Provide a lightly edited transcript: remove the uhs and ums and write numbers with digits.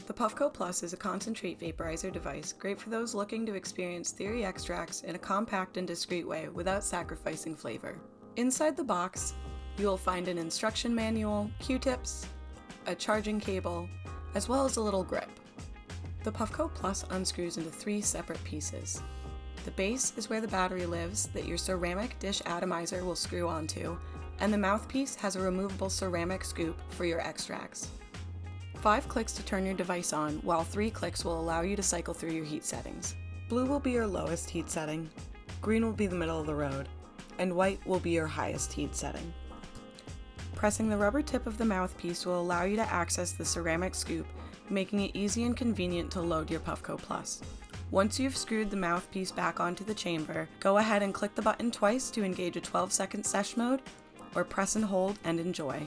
The Puffco Plus is a concentrate vaporizer device great for those looking to experience theory extracts in a compact and discreet way without sacrificing flavor. Inside the box, you will find an instruction manual, Q-tips, a charging cable, as well as a little grip. The Puffco Plus unscrews into 3 separate pieces. The base is where the battery lives that your ceramic dish atomizer will screw onto, and the mouthpiece has a removable ceramic scoop for your extracts. 5 clicks to turn your device on, while 3 clicks will allow you to cycle through your heat settings. Blue will be your lowest heat setting, green will be the middle of the road, and white will be your highest heat setting. Pressing the rubber tip of the mouthpiece will allow you to access the ceramic scoop, making it easy and convenient to load your Puffco Plus. Once you've screwed the mouthpiece back onto the chamber, go ahead and click the button twice to engage a 12-second sesh mode, or press and hold and enjoy.